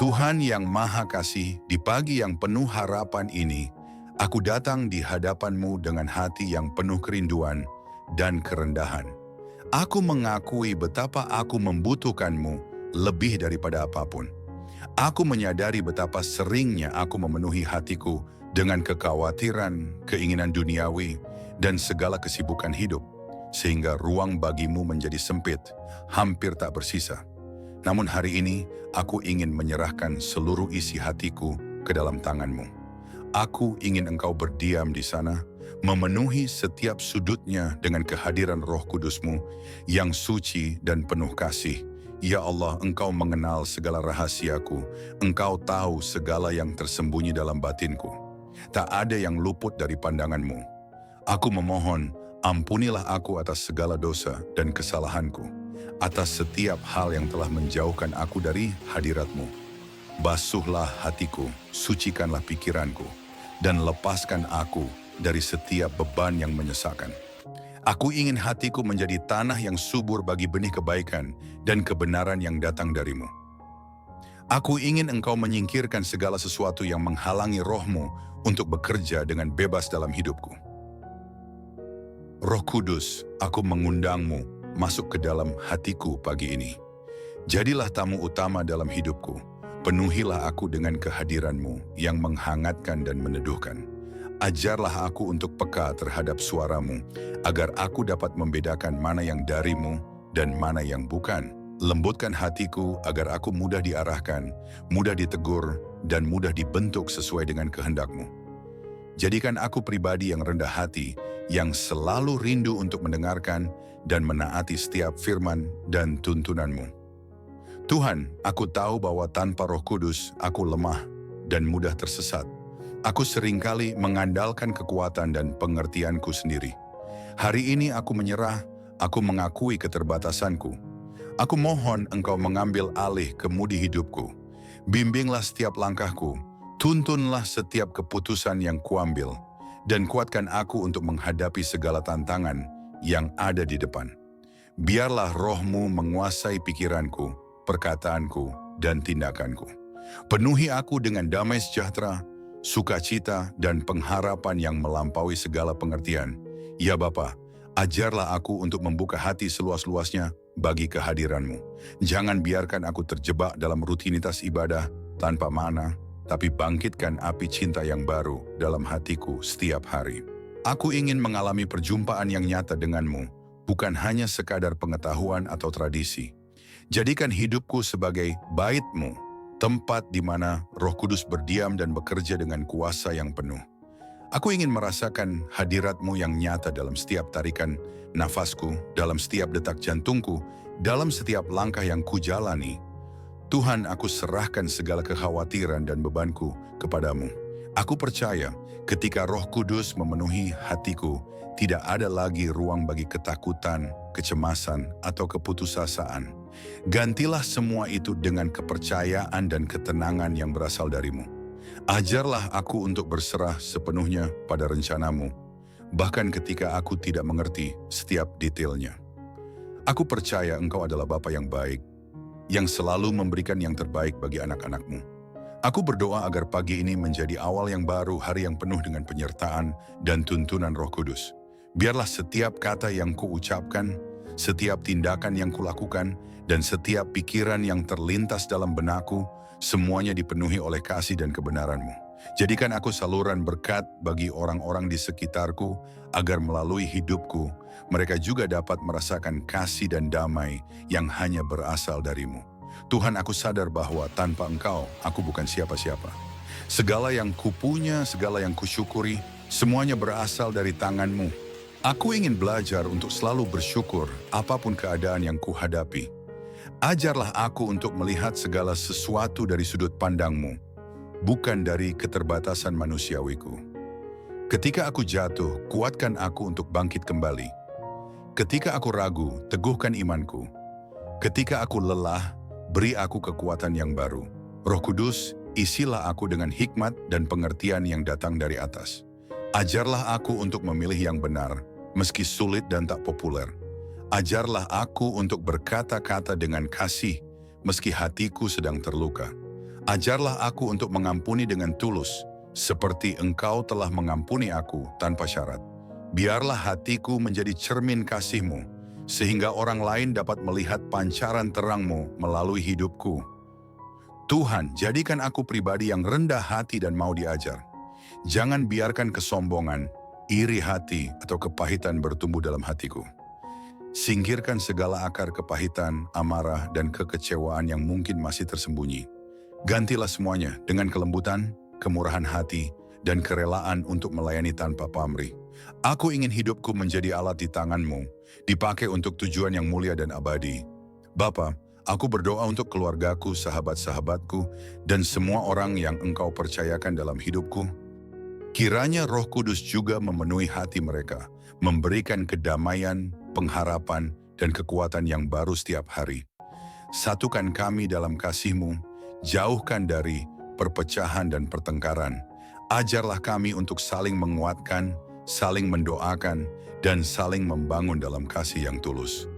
Tuhan yang Maha Kasih, di pagi yang penuh harapan ini, aku datang di hadapan-Mu dengan hati yang penuh kerinduan dan kerendahan. Aku mengakui betapa aku membutuhkan-Mu lebih daripada apapun. Aku menyadari betapa seringnya aku memenuhi hatiku dengan kekhawatiran, keinginan duniawi, dan segala kesibukan hidup, sehingga ruang bagi-Mu menjadi sempit, hampir tak bersisa. Namun hari ini, aku ingin menyerahkan seluruh isi hatiku ke dalam tangan-Mu. Aku ingin Engkau berdiam di sana, memenuhi setiap sudutnya dengan kehadiran Roh Kudus-Mu yang suci dan penuh kasih. Ya Allah, Engkau mengenal segala rahasiaku, Engkau tahu segala yang tersembunyi dalam batinku. Tak ada yang luput dari pandangan-Mu. Aku memohon, ampunilah aku atas segala dosa dan kesalahanku, atas setiap hal yang telah menjauhkan aku dari hadirat-Mu. Basuhlah hatiku, sucikanlah pikiranku, dan lepaskan aku dari setiap beban yang menyesakkan. Aku ingin hatiku menjadi tanah yang subur bagi benih kebaikan dan kebenaran yang datang dari-Mu. Aku ingin Engkau menyingkirkan segala sesuatu yang menghalangi Roh-Mu untuk bekerja dengan bebas dalam hidupku. Roh Kudus, aku mengundang-Mu masuk ke dalam hatiku pagi ini. Jadilah tamu utama dalam hidupku. Penuhilah aku dengan kehadiran-Mu yang menghangatkan dan meneduhkan. Ajarlah aku untuk peka terhadap suara-Mu, agar aku dapat membedakan mana yang dari-Mu dan mana yang bukan. Lembutkan hatiku agar aku mudah diarahkan, mudah ditegur, dan mudah dibentuk sesuai dengan kehendak-Mu. Jadikan aku pribadi yang rendah hati, yang selalu rindu untuk mendengarkan dan menaati setiap firman dan tuntunan-Mu. Tuhan, aku tahu bahwa tanpa Roh Kudus, aku lemah dan mudah tersesat. Aku seringkali mengandalkan kekuatan dan pengertianku sendiri. Hari ini aku menyerah, aku mengakui keterbatasanku. Aku mohon Engkau mengambil alih kemudi hidupku. Bimbinglah setiap langkahku, tuntunlah setiap keputusan yang kuambil, dan kuatkan aku untuk menghadapi segala tantangan yang ada di depan. Biarlah Roh-Mu menguasai pikiranku, perkataanku, dan tindakanku. Penuhi aku dengan damai sejahtera, sukacita, dan pengharapan yang melampaui segala pengertian. Ya Bapa, ajarlah aku untuk membuka hati seluas-luasnya bagi kehadiran-Mu. Jangan biarkan aku terjebak dalam rutinitas ibadah tanpa makna, tapi bangkitkan api cinta yang baru dalam hatiku setiap hari. Aku ingin mengalami perjumpaan yang nyata dengan-Mu, bukan hanya sekadar pengetahuan atau tradisi. Jadikan hidupku sebagai bait-Mu, tempat di mana Roh Kudus berdiam dan bekerja dengan kuasa yang penuh. Aku ingin merasakan hadirat-Mu yang nyata dalam setiap tarikan nafasku, dalam setiap detak jantungku, dalam setiap langkah yang kujalani. Tuhan, aku serahkan segala kekhawatiran dan bebanku kepadamu. Aku percaya ketika Roh Kudus memenuhi hatiku, tidak ada lagi ruang bagi ketakutan, kecemasan, atau keputusasaan. Gantilah semua itu dengan kepercayaan dan ketenangan yang berasal dari-Mu. Ajarlah aku untuk berserah sepenuhnya pada rencana-Mu, bahkan ketika aku tidak mengerti setiap detailnya. Aku percaya Engkau adalah Bapa yang baik, yang selalu memberikan yang terbaik bagi anak-anak-Mu. Aku berdoa agar pagi ini menjadi awal yang baru, hari yang penuh dengan penyertaan dan tuntunan Roh Kudus. Biarlah setiap kata yang kuucapkan, setiap tindakan yang kulakukan, dan setiap pikiran yang terlintas dalam benakku, semuanya dipenuhi oleh kasih dan kebenaran-Mu. Jadikan aku saluran berkat bagi orang-orang di sekitarku, agar melalui hidupku, mereka juga dapat merasakan kasih dan damai yang hanya berasal dari-Mu. Tuhan, aku sadar bahwa tanpa Engkau, aku bukan siapa-siapa. Segala yang kupunya, segala yang kusyukuri, semuanya berasal dari tangan-Mu. Aku ingin belajar untuk selalu bersyukur apapun keadaan yang kuhadapi. Ajarlah aku untuk melihat segala sesuatu dari sudut pandang-Mu, bukan dari keterbatasan manusiawiku. Ketika aku jatuh, kuatkan aku untuk bangkit kembali. Ketika aku ragu, teguhkan imanku. Ketika aku lelah, beri aku kekuatan yang baru. Roh Kudus, isilah aku dengan hikmat dan pengertian yang datang dari atas. Ajarlah aku untuk memilih yang benar, meski sulit dan tak populer. Ajarlah aku untuk berkata-kata dengan kasih, meski hatiku sedang terluka. Ajarlah aku untuk mengampuni dengan tulus, seperti Engkau telah mengampuni aku tanpa syarat. Biarlah hatiku menjadi cermin kasih-Mu, sehingga orang lain dapat melihat pancaran terang-Mu melalui hidupku. Tuhan, jadikan aku pribadi yang rendah hati dan mau diajar. Jangan biarkan kesombongan, iri hati, atau kepahitan bertumbuh dalam hatiku. Singkirkan segala akar kepahitan, amarah, dan kekecewaan yang mungkin masih tersembunyi. Gantilah semuanya dengan kelembutan, kemurahan hati, dan kerelaan untuk melayani tanpa pamrih. Aku ingin hidupku menjadi alat di tangan-Mu, dipakai untuk tujuan yang mulia dan abadi. Bapa, aku berdoa untuk keluargaku, sahabat-sahabatku, dan semua orang yang Engkau percayakan dalam hidupku. Kiranya Roh Kudus juga memenuhi hati mereka, memberikan kedamaian, pengharapan, dan kekuatan yang baru setiap hari. Satukan kami dalam kasih-Mu, jauhkan dari perpecahan dan pertengkaran. Ajarlah kami untuk saling menguatkan, saling mendoakan, dan saling membangun dalam kasih yang tulus.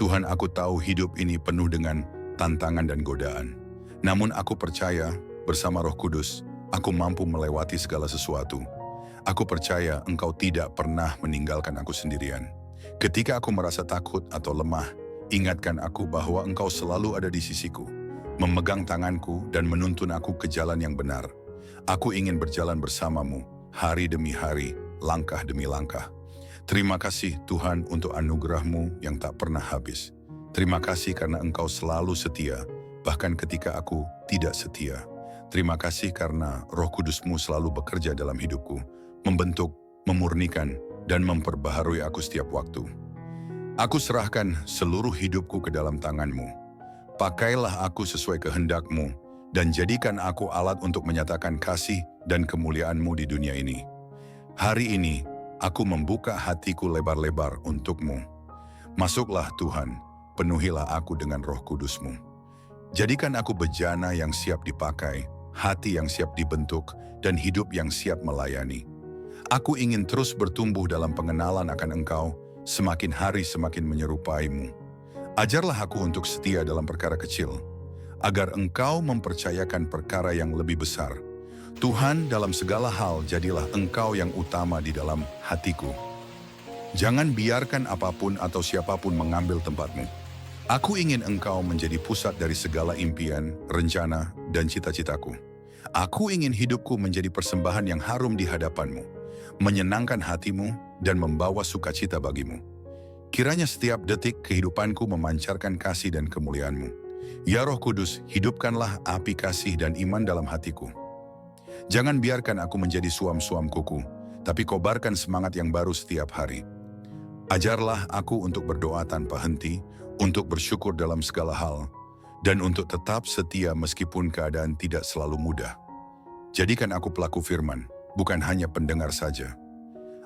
Tuhan, aku tahu hidup ini penuh dengan tantangan dan godaan. Namun aku percaya bersama Roh Kudus, aku mampu melewati segala sesuatu. Aku percaya Engkau tidak pernah meninggalkan aku sendirian. Ketika aku merasa takut atau lemah, ingatkan aku bahwa Engkau selalu ada di sisiku, memegang tanganku dan menuntun aku ke jalan yang benar. Aku ingin berjalan bersama-Mu, hari demi hari, langkah demi langkah. Terima kasih Tuhan untuk anugerah-Mu yang tak pernah habis. Terima kasih karena Engkau selalu setia, bahkan ketika aku tidak setia. Terima kasih karena Roh Kudus-Mu selalu bekerja dalam hidupku, membentuk, memurnikan, dan memperbaharui aku setiap waktu. Aku serahkan seluruh hidupku ke dalam tangan-Mu. Pakailah aku sesuai kehendak-Mu, dan jadikan aku alat untuk menyatakan kasih dan kemuliaan-Mu di dunia ini. Hari ini, aku membuka hatiku lebar-lebar untuk-Mu. Masuklah Tuhan, penuhilah aku dengan Roh Kudus-Mu. Jadikan aku bejana yang siap dipakai, hati yang siap dibentuk, dan hidup yang siap melayani. Aku ingin terus bertumbuh dalam pengenalan akan Engkau, semakin hari semakin menyerupai-Mu. Ajarlah aku untuk setia dalam perkara kecil, agar Engkau mempercayakan perkara yang lebih besar. Tuhan, dalam segala hal jadilah Engkau yang utama di dalam hatiku. Jangan biarkan apapun atau siapapun mengambil tempat-Mu. Aku ingin Engkau menjadi pusat dari segala impian, rencana, dan cita-citaku. Aku ingin hidupku menjadi persembahan yang harum di hadapan-Mu, menyenangkan hati-Mu, dan membawa sukacita bagi-Mu. Kiranya setiap detik kehidupanku memancarkan kasih dan kemuliaan-Mu. Ya Roh Kudus, hidupkanlah api kasih dan iman dalam hatiku. Jangan biarkan aku menjadi suam-suam kuku, tapi kobarkan semangat yang baru setiap hari. Ajarlah aku untuk berdoa tanpa henti, untuk bersyukur dalam segala hal, dan untuk tetap setia meskipun keadaan tidak selalu mudah. Jadikan aku pelaku firman, bukan hanya pendengar saja.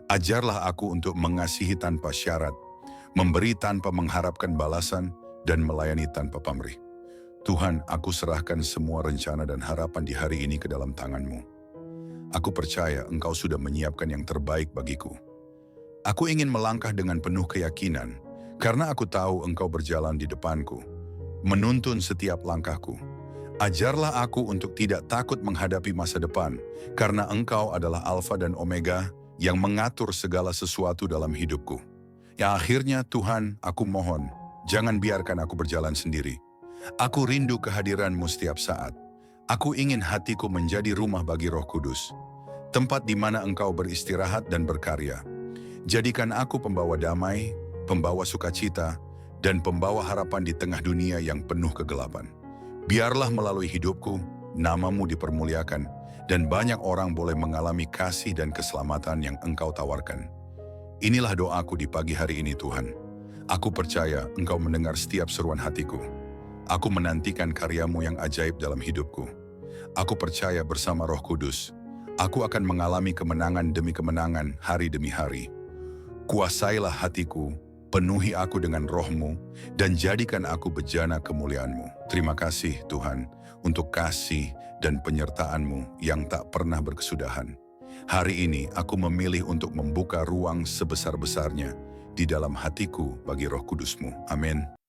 Ajarlah aku untuk mengasihi tanpa syarat, memberi tanpa mengharapkan balasan, dan melayani tanpa pamrih. Tuhan, aku serahkan semua rencana dan harapan di hari ini ke dalam tangan-Mu. Aku percaya Engkau sudah menyiapkan yang terbaik bagiku. Aku ingin melangkah dengan penuh keyakinan, karena aku tahu Engkau berjalan di depanku, menuntun setiap langkahku. Ajarlah aku untuk tidak takut menghadapi masa depan, karena Engkau adalah Alfa dan Omega yang mengatur segala sesuatu dalam hidupku. Ya akhirnya Tuhan, aku mohon, jangan biarkan aku berjalan sendiri. Aku rindu kehadiran-Mu setiap saat. Aku ingin hatiku menjadi rumah bagi Roh Kudus, tempat di mana Engkau beristirahat dan berkarya. Jadikan aku pembawa damai, pembawa sukacita, dan pembawa harapan di tengah dunia yang penuh kegelapan. Biarlah melalui hidupku, nama-Mu dipermuliakan, dan banyak orang boleh mengalami kasih dan keselamatan yang Engkau tawarkan. Inilah doaku di pagi hari ini Tuhan. Aku percaya Engkau mendengar setiap seruan hatiku. Aku menantikan karya-Mu yang ajaib dalam hidupku. Aku percaya bersama Roh Kudus, aku akan mengalami kemenangan demi kemenangan hari demi hari. Kuasailah hatiku, penuhi aku dengan Roh-Mu, dan jadikan aku bejana kemuliaan-Mu. Terima kasih Tuhan, untuk kasih dan penyertaan-Mu yang tak pernah berkesudahan. Hari ini aku memilih untuk membuka ruang sebesar-besarnya di dalam hatiku bagi Roh Kudus-Mu. Amin.